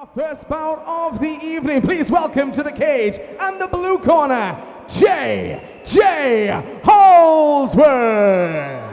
Our first bout of the evening. Please welcome to the cage and the blue corner, J.J. Holsworth.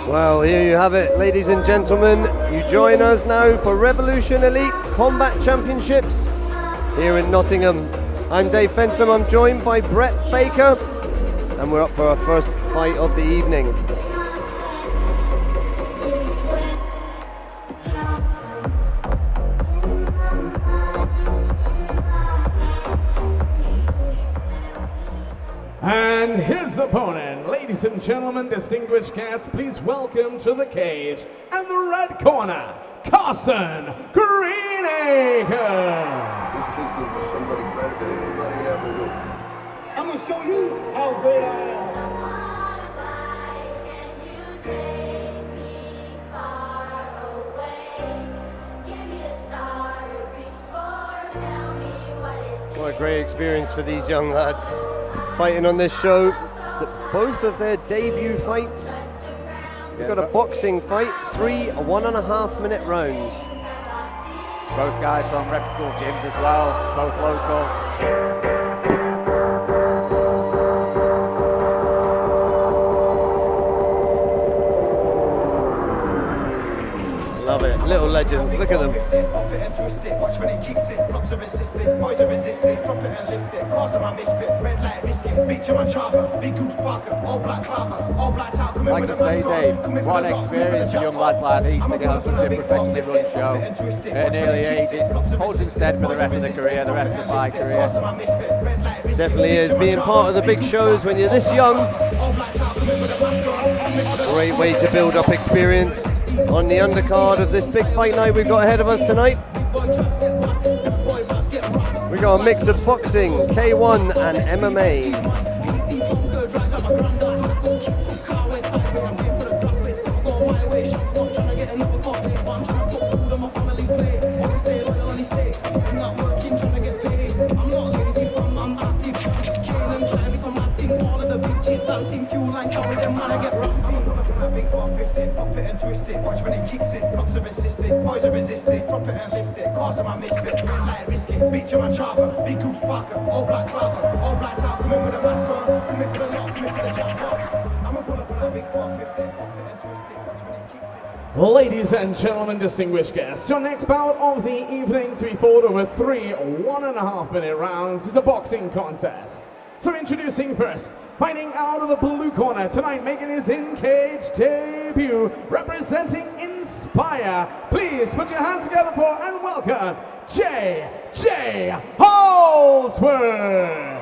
Well, here you have it, ladies and gentlemen. You join us now for Revolution Elite Combat Championships here in Nottingham. I'm Dave Fensom, I'm joined by Brett Baker, and we're up for our first fight of the evening. And his opponent, ladies and gentlemen, distinguished guests, please welcome to the cage and the red corner, Karson Greenacre. I'm gonna show you how great I am. What a great experience for these young lads fighting on this show. It's both of their debut fights. We've got a boxing fight, 3 1.5 minute rounds. Both guys from reputable gyms as well, both local. Love it, little legends, look at them. Pop it and twist it, watch when it kicks it. Cops are resisting, boys are resisting. Drop it and lift it, Karson my misfit. Red light risking, beat to my chava. Big goose barker, all black claver, all black town. Come in Like with I a say, Dave, what an experience for young lads like these to get on such a professionally run show at an early age. It holds him stead for the rest of the career, the rest of the fight career. Definitely is, being part of the big shows when you're this young. Great way to build up experience on the undercard of this big fight night we've got ahead of us tonight. We got a mix of boxing, K1 and MMA. Big 450, pop it and twist it. Watch when it kicks it. Cops are resisting, boys are resisting. Drop it and lift it. Karson my misfit. Red light risking, beat to my chava. Big goose barker, all black claver, all black town. Come in with a mask on, come in for the lock, come in for the jackpot. I'ma pull up with that big 450, pop it and twist it. Watch when it kicks it. Ladies and gentlemen, distinguished guests, your next bout of the evening to be fought over 3 1.5 minute rounds is a boxing contest. So introducing first, fighting out of the blue corner tonight, making his in-cage debut, representing Inspire. Please put your hands together for and welcome J.J. Holsworth.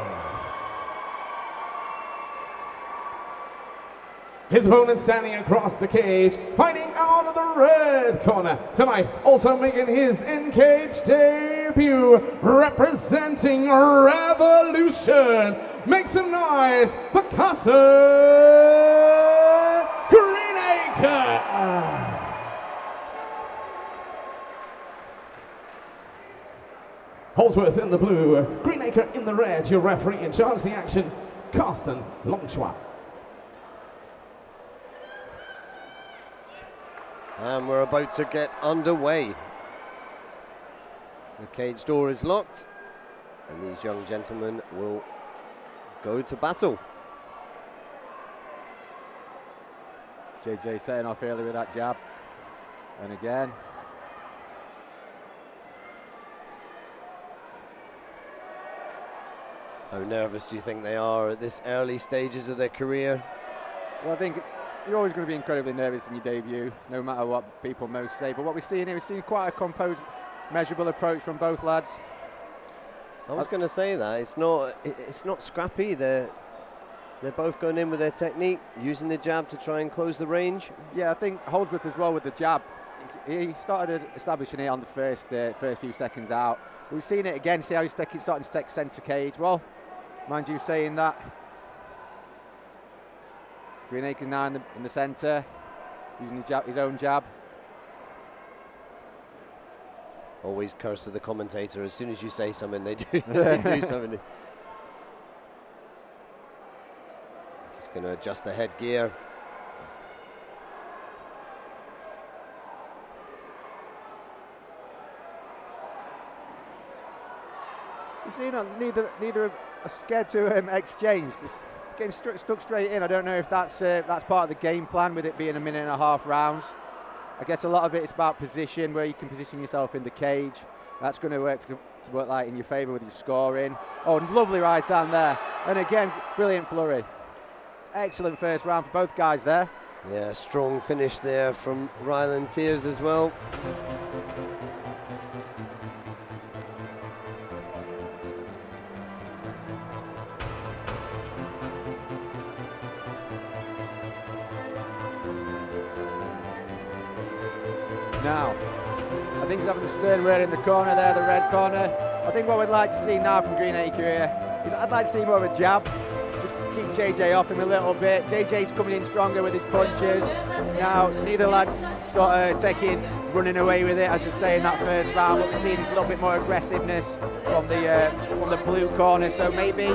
His opponent standing across the cage, fighting out of the red corner tonight, also making his in-cage debut, representing Revolution. Make some noise for Karson Greenacre. Holsworth in the blue, Greenacre in the red. Your referee in charge of the action, Karsten Longshwa. And we're about to get underway. The cage door is locked, and these young gentlemen will go to battle. JJ setting off early with that jab. And again. How nervous do you think they are at this early stages of their career? Well, I think you're always going to be incredibly nervous in your debut, no matter what people most say. But what we're seeing here, we're seeing quite a composed, measurable approach from both lads. I was going to say that it's not scrappy. They're both going in with their technique, using the jab to try and close the range. Yeah, I think Holsworth as well with the jab. He started establishing it on the first few seconds out, We've seen it again, see how he's starting to take centre cage. Well, mind you saying that. Greenacre's now in the centre, using his own jab. Always curse to the commentator. As soon as you say something, they do, they do something. Just going to adjust the headgear. You see, neither are scared to exchange. Just getting stuck straight in. I don't know if that's part of the game plan with it being 1.5 minute rounds. I guess a lot of it is about position, where you can position yourself in the cage. That's going to work like in your favour with your scoring. Oh, lovely right hand there. And again, brilliant flurry. Excellent first round for both guys there. Yeah, strong finish there from Ryland Tears as well. Now, I think he's having the stern rail in the corner there, the red corner. I think what we'd like to see now from Greenacre here is I'd like to see more of a jab, just to keep JJ off him a little bit. JJ's coming in stronger with his punches. Now, neither lad's sort of running away with it, as you say in that first round. What we're seeing is a little bit more aggressiveness from the blue corner. So maybe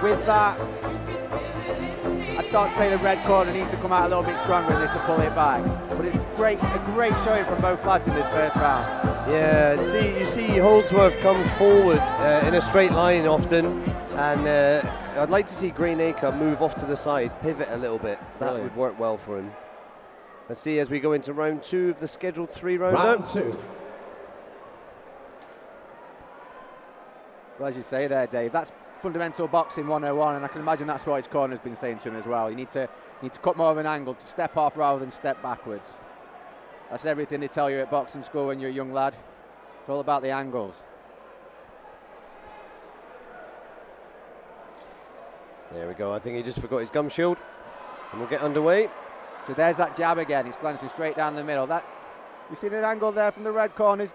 with that, I'd start to say the red corner needs to come out a little bit stronger in this to pull it back. But it's a great showing from both lads in this first round. Yeah, you see Holdsworth comes forward in a straight line often, and I'd like to see Greenacre move off to the side, pivot a little bit. That would work well for him. Let's see as we go into round 2 of the scheduled 3-rounder. Round 2. Well, as you say there, Dave, that's fundamental boxing 101, and I can imagine that's what his corner's been saying to him as well. You need to cut more of an angle, to step off rather than step backwards. That's everything they tell you at boxing school when you're a young lad. It's all about the angles. There we go. I think he just forgot his gum shield, and we'll get underway. So there's that jab again. He's glancing straight down the middle. You've seen an angle there from the red corners.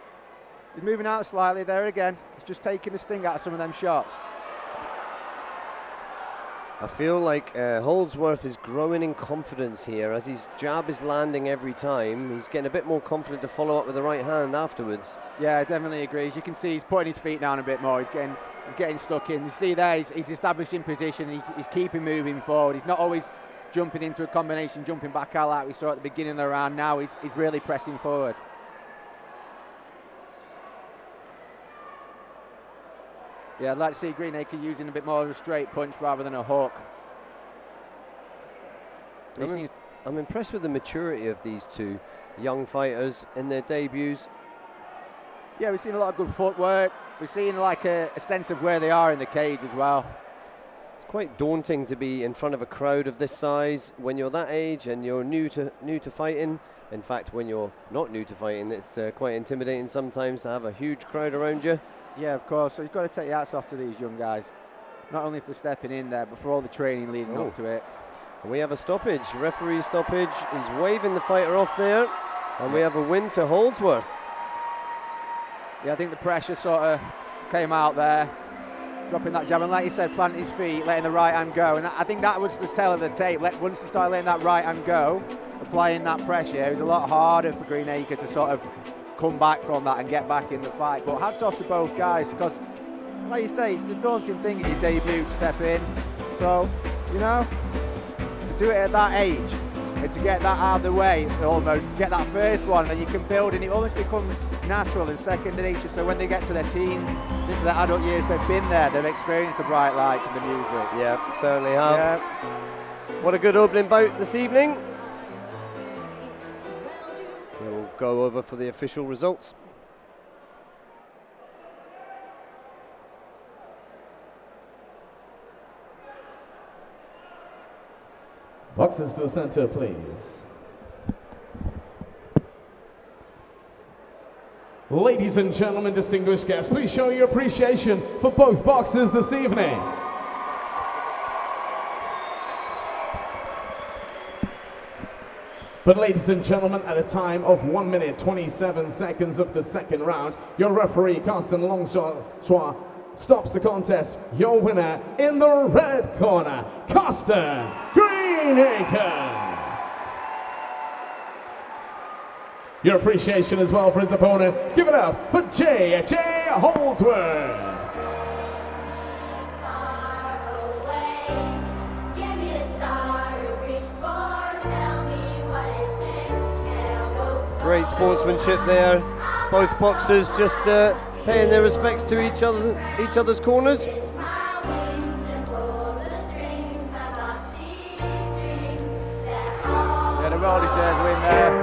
He's moving out slightly there again. He's just taking the sting out of some of them shots. I feel like Holdsworth is growing in confidence here as his jab is landing every time. He's getting a bit more confident to follow up with the right hand afterwards. Yeah, I definitely agree. As you can see, he's putting his feet down a bit more. He's getting stuck in. You see there, he's establishing position. He's keeping moving forward. He's not always jumping into a combination, jumping back out like we saw at the beginning of the round. Now he's really pressing forward. Yeah, I'd like to see Greenacre using a bit more of a straight punch rather than a hook. I'm impressed with the maturity of these two young fighters in their debuts. Yeah, we've seen a lot of good footwork. We've seen like a sense of where they are in the cage as well. It's quite daunting to be in front of a crowd of this size when you're that age and you're new to fighting. In fact, when you're not new to fighting, it's quite intimidating sometimes to have a huge crowd around you. Yeah, of course. So you've got to take your hats off to these young guys, not only for stepping in there, but for all the training leading up to it. And we have a stoppage, referee stoppage. He's waving the fighter off there, and we have a win to Holdsworth. Yeah, I think the pressure sort of came out there, dropping that jab, and like you said, planting his feet, letting the right hand go. And I think that was the tale of the tape. Once he started letting that right hand go, applying that pressure, it was a lot harder for Greenacre to sort of come back from that and get back in the fight. But hats off to both guys, because like you say, it's a daunting thing in your debut to step in. So, you know, to do it at that age and to get that out of the way, almost to get that first one, and you can build, and it almost becomes natural and second nature. So when they get to their teens, into their adult years, they've been there, they've experienced the bright lights and the music. Yeah, certainly have. Yeah. What a good opening bout this evening. We'll go over for the official results. Boxers to the center, please. Ladies and gentlemen, distinguished guests, please show your appreciation for both boxers this evening. But ladies and gentlemen, at a time of 1 minute 27 seconds of the second round, your referee, Karson Greenacre, stops the contest. Your winner in the red corner, Karson Greenacre. Your appreciation as well for his opponent. Give it up for J.J. Holdsworth. Great sportsmanship there. Both boxers just paying their respects to each other's corners. Yeah, the well-deserved win there.